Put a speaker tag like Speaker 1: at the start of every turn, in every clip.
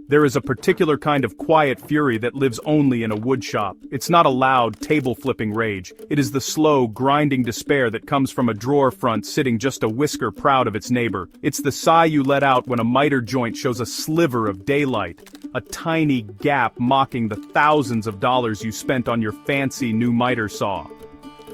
Speaker 1: There is a particular kind of quiet fury that lives only in a wood shop. It's not a loud, table-flipping rage. It is the slow, grinding despair that comes from a drawer front sitting just a whisker proud of its neighbor. It's the sigh you let out when a miter joint shows a sliver of daylight. A tiny gap mocking the thousands of dollars you spent on your fancy new miter saw.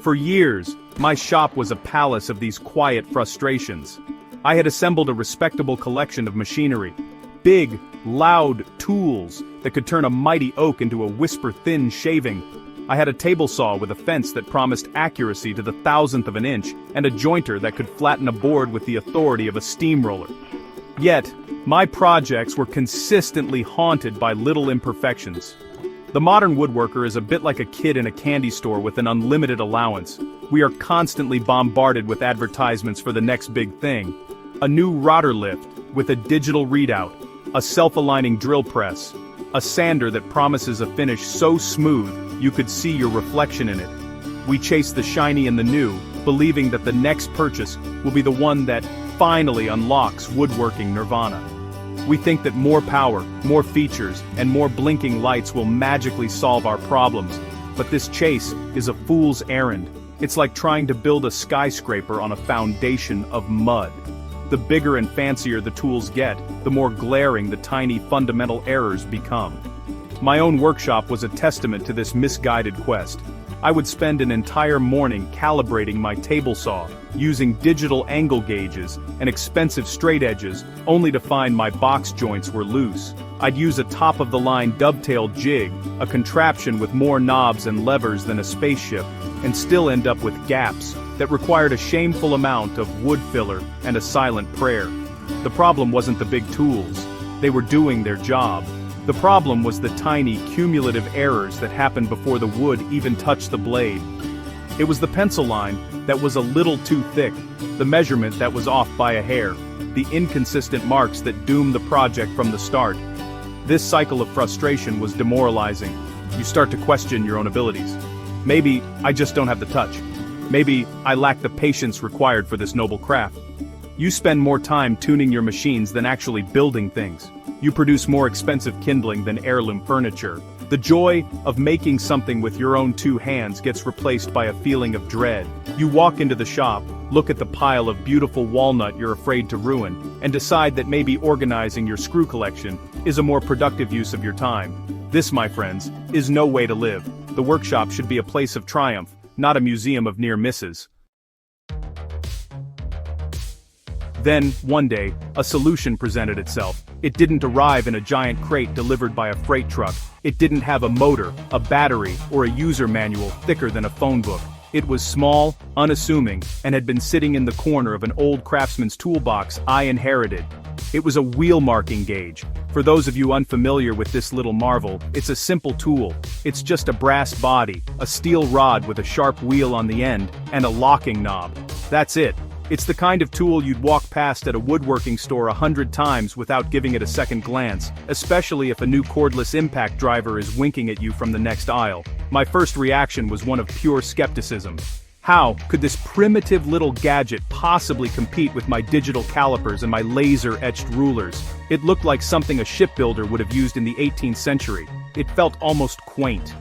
Speaker 1: For years, my shop was a palace of these quiet frustrations. I had assembled a respectable collection of machinery. Big, loud tools that could turn a mighty oak into a whisper-thin shaving. I had a table saw with a fence that promised accuracy to the thousandth of an inch, and a jointer that could flatten a board with the authority of a steamroller. Yet, my projects were consistently haunted by little imperfections. The modern woodworker is a bit like a kid in a candy store with an unlimited allowance. We are constantly bombarded with advertisements for the next big thing. A new rotor lift with a digital readout, a self-aligning drill press, a sander that promises a finish so smooth you could see your reflection in it. We chase the shiny and the new, believing that the next purchase will be the one that finally unlocks woodworking nirvana. We think that more power, more features, and more blinking lights will magically solve our problems, but this chase is a fool's errand. It's like trying to build a skyscraper on a foundation of mud. The bigger and fancier the tools get, the more glaring the tiny fundamental errors become. My own workshop was a testament to this misguided quest. I would spend an entire morning calibrating my table saw, using digital angle gauges and expensive straight edges, only to find my box joints were loose. I'd use a top-of-the-line dovetail jig, a contraption with more knobs and levers than a spaceship, and still end up with gaps that required a shameful amount of wood filler and a silent prayer. The problem wasn't the big tools. They were doing their job. The problem was the tiny, cumulative errors that happened before the wood even touched the blade. It was the pencil line that was a little too thick, the measurement that was off by a hair, the inconsistent marks that doomed the project from the start. This cycle of frustration was demoralizing. You start to question your own abilities. Maybe I just don't have the touch. Maybe I lack the patience required for this noble craft. You spend more time tuning your machines than actually building things. You produce more expensive kindling than heirloom furniture. The joy of making something with your own two hands gets replaced by a feeling of dread. You walk into the shop, look at the pile of beautiful walnut you're afraid to ruin, and decide that maybe organizing your screw collection is a more productive use of your time. This, my friends, is no way to live. The workshop should be a place of triumph, not a museum of near misses. Then, one day, a solution presented itself. It didn't arrive in a giant crate delivered by a freight truck. It didn't have a motor, a battery, or a user manual thicker than a phone book. It was small, unassuming, and had been sitting in the corner of an old craftsman's toolbox I inherited. It was a wheel marking gauge. For those of you unfamiliar with this little marvel, it's a simple tool. It's just a brass body, a steel rod with a sharp wheel on the end, and a locking knob. That's it. It's the kind of tool you'd walk past at a woodworking store 100 times without giving it a second glance, especially if a new cordless impact driver is winking at you from the next aisle. My first reaction was one of pure skepticism. How could this primitive little gadget possibly compete with my digital calipers and my laser-etched rulers? It looked like something a shipbuilder would have used in the 18th century. It felt almost quaint.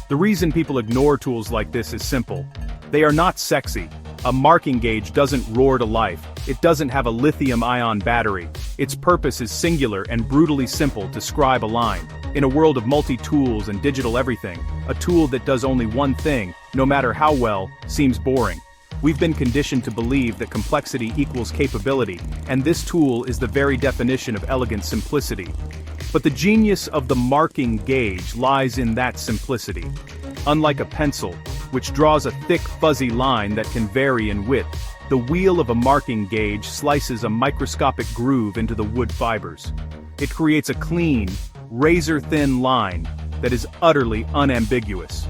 Speaker 1: The reason people ignore tools like this is simple. They are not sexy. A marking gauge doesn't roar to life. It doesn't have a lithium-ion battery. Its purpose is singular and brutally simple to scribe a line. In a world of multi-tools and digital everything, a tool that does only one thing, no matter how well, seems boring. We've been conditioned to believe that complexity equals capability, and this tool is the very definition of elegant simplicity. But the genius of the marking gauge lies in that simplicity. Unlike a pencil, which draws a thick fuzzy line that can vary in width, the wheel of a marking gauge slices a microscopic groove into the wood fibers. It creates a clean, razor-thin line that is utterly unambiguous.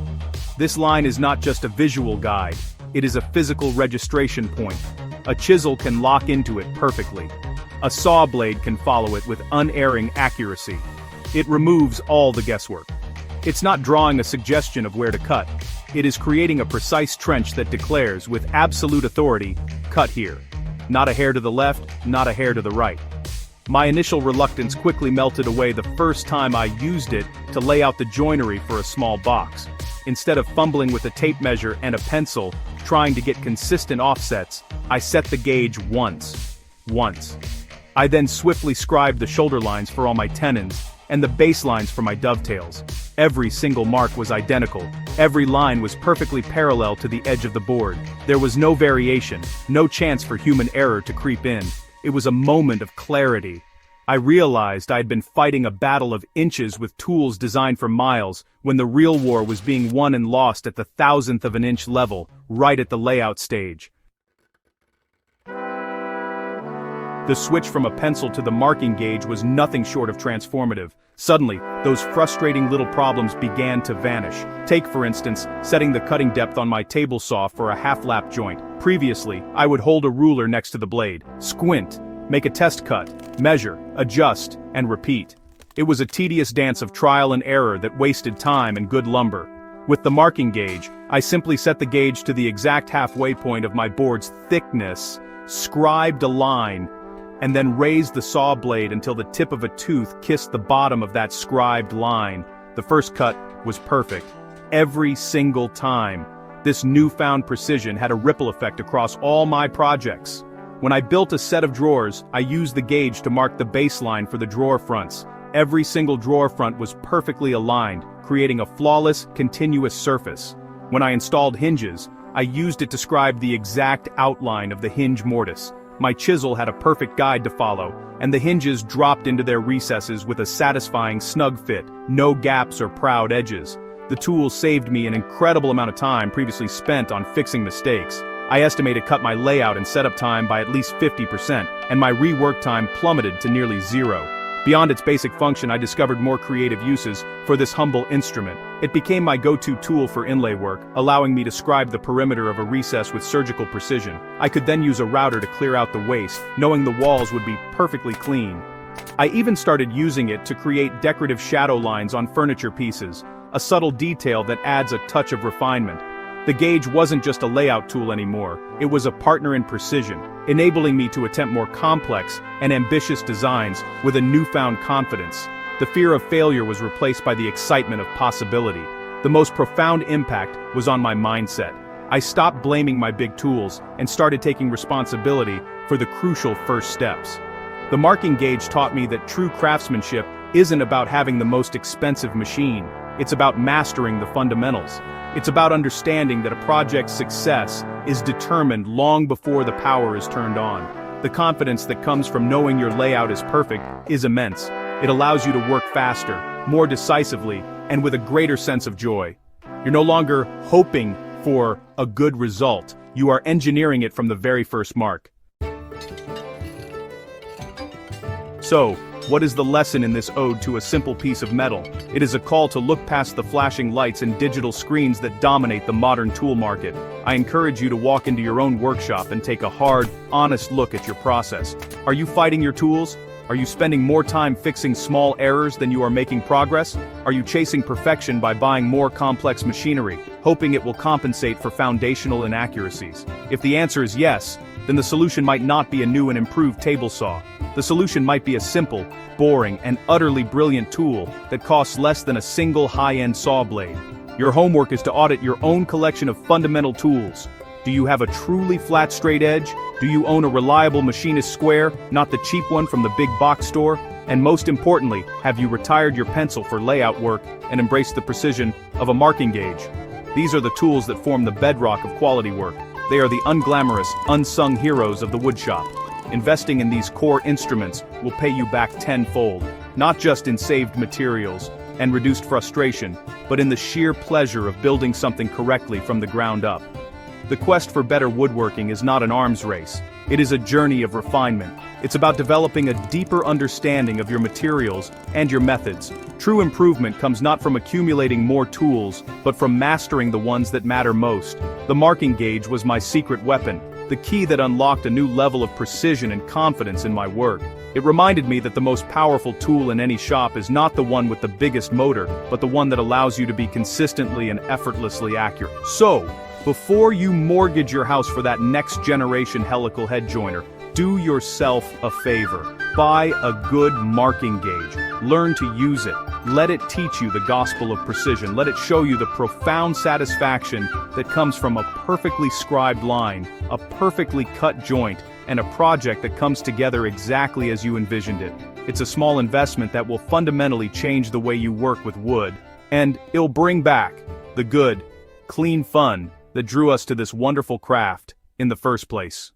Speaker 1: This line is not just a visual guide, it is a physical registration point. A chisel can lock into it perfectly. A saw blade can follow it with unerring accuracy. It removes all the guesswork. It's not drawing a suggestion of where to cut. It is creating a precise trench that declares, with absolute authority, cut here. Not a hair to the left, not a hair to the right. My initial reluctance quickly melted away the first time I used it to lay out the joinery for a small box. Instead of fumbling with a tape measure and a pencil, trying to get consistent offsets, I set the gauge once. I then swiftly scribed the shoulder lines for all my tenons, and the base lines for my dovetails. Every single mark was identical. Every line was perfectly parallel to the edge of the board. There was no variation, no chance for human error to creep in. It was a moment of clarity. I realized I'd been fighting a battle of inches with tools designed for miles, when the real war was being won and lost at the thousandth of an inch level, right at the layout stage. The switch from a pencil to the marking gauge was nothing short of transformative. Suddenly, those frustrating little problems began to vanish. Take, for instance, setting the cutting depth on my table saw for a half-lap joint. Previously, I would hold a ruler next to the blade, squint, make a test cut, measure, adjust, and repeat. It was a tedious dance of trial and error that wasted time and good lumber. With the marking gauge, I simply set the gauge to the exact halfway point of my board's thickness, scribed a line, and then raised the saw blade until the tip of a tooth kissed the bottom of that scribed line. The first cut was perfect. Every single time. This newfound precision had a ripple effect across all my projects. When I built a set of drawers, I used the gauge to mark the baseline for the drawer fronts. Every single drawer front was perfectly aligned, creating a flawless, continuous surface. When I installed hinges, I used it to scribe the exact outline of the hinge mortise. My chisel had a perfect guide to follow, and the hinges dropped into their recesses with a satisfying snug fit, no gaps or proud edges. The tool saved me an incredible amount of time previously spent on fixing mistakes. I estimate it cut my layout and setup time by at least 50%, and my rework time plummeted to nearly zero. Beyond its basic function, I discovered more creative uses for this humble instrument. It became my go-to tool for inlay work, allowing me to scribe the perimeter of a recess with surgical precision. I could then use a router to clear out the waste, knowing the walls would be perfectly clean. I even started using it to create decorative shadow lines on furniture pieces, a subtle detail that adds a touch of refinement. The gauge wasn't just a layout tool anymore, it was a partner in precision, enabling me to attempt more complex and ambitious designs with a newfound confidence. The fear of failure was replaced by the excitement of possibility. The most profound impact was on my mindset. I stopped blaming my big tools and started taking responsibility for the crucial first steps. The marking gauge taught me that true craftsmanship isn't about having the most expensive machine, it's about mastering the fundamentals. It's about understanding that a project's success is determined long before the power is turned on. The confidence that comes from knowing your layout is perfect is immense. It allows you to work faster, more decisively, and with a greater sense of joy. You're no longer hoping for a good result. You are engineering it from the very first mark. So, what is the lesson in this ode to a simple piece of metal? It is a call to look past the flashing lights and digital screens that dominate the modern tool market. I encourage you to walk into your own workshop and take a hard, honest look at your process. Are you fighting your tools? Are you spending more time fixing small errors than you are making progress? Are you chasing perfection by buying more complex machinery, hoping it will compensate for foundational inaccuracies? If the answer is yes, then the solution might not be a new and improved table saw. The solution might be a simple, boring, and utterly brilliant tool that costs less than a single high-end saw blade. Your homework is to audit your own collection of fundamental tools. Do you have a truly flat straight edge? Do you own a reliable machinist square, not the cheap one from the big box store? And most importantly, have you retired your pencil for layout work and embraced the precision of a marking gauge? These are the tools that form the bedrock of quality work. They are the unglamorous, unsung heroes of the woodshop. Investing in these core instruments will pay you back tenfold, not just in saved materials and reduced frustration, but in the sheer pleasure of building something correctly from the ground up. The quest for better woodworking is not an arms race. It is a journey of refinement. It's about developing a deeper understanding of your materials and your methods. True improvement comes not from accumulating more tools, but from mastering the ones that matter most. The marking gauge was my secret weapon, the key that unlocked a new level of precision and confidence in my work. It reminded me that the most powerful tool in any shop is not the one with the biggest motor, but the one that allows you to be consistently and effortlessly accurate. So, before you mortgage your house for that next generation helical head joiner, Do yourself a favor. Buy a good marking gauge. Learn to use it. Let it teach you the gospel of precision. Let it show you the profound satisfaction that comes from a perfectly scribed line, a perfectly cut joint, and a project that comes together exactly as you envisioned it. It's a small investment that will fundamentally change the way you work with wood, and it'll bring back the good, clean fun that drew us to this wonderful craft in the first place.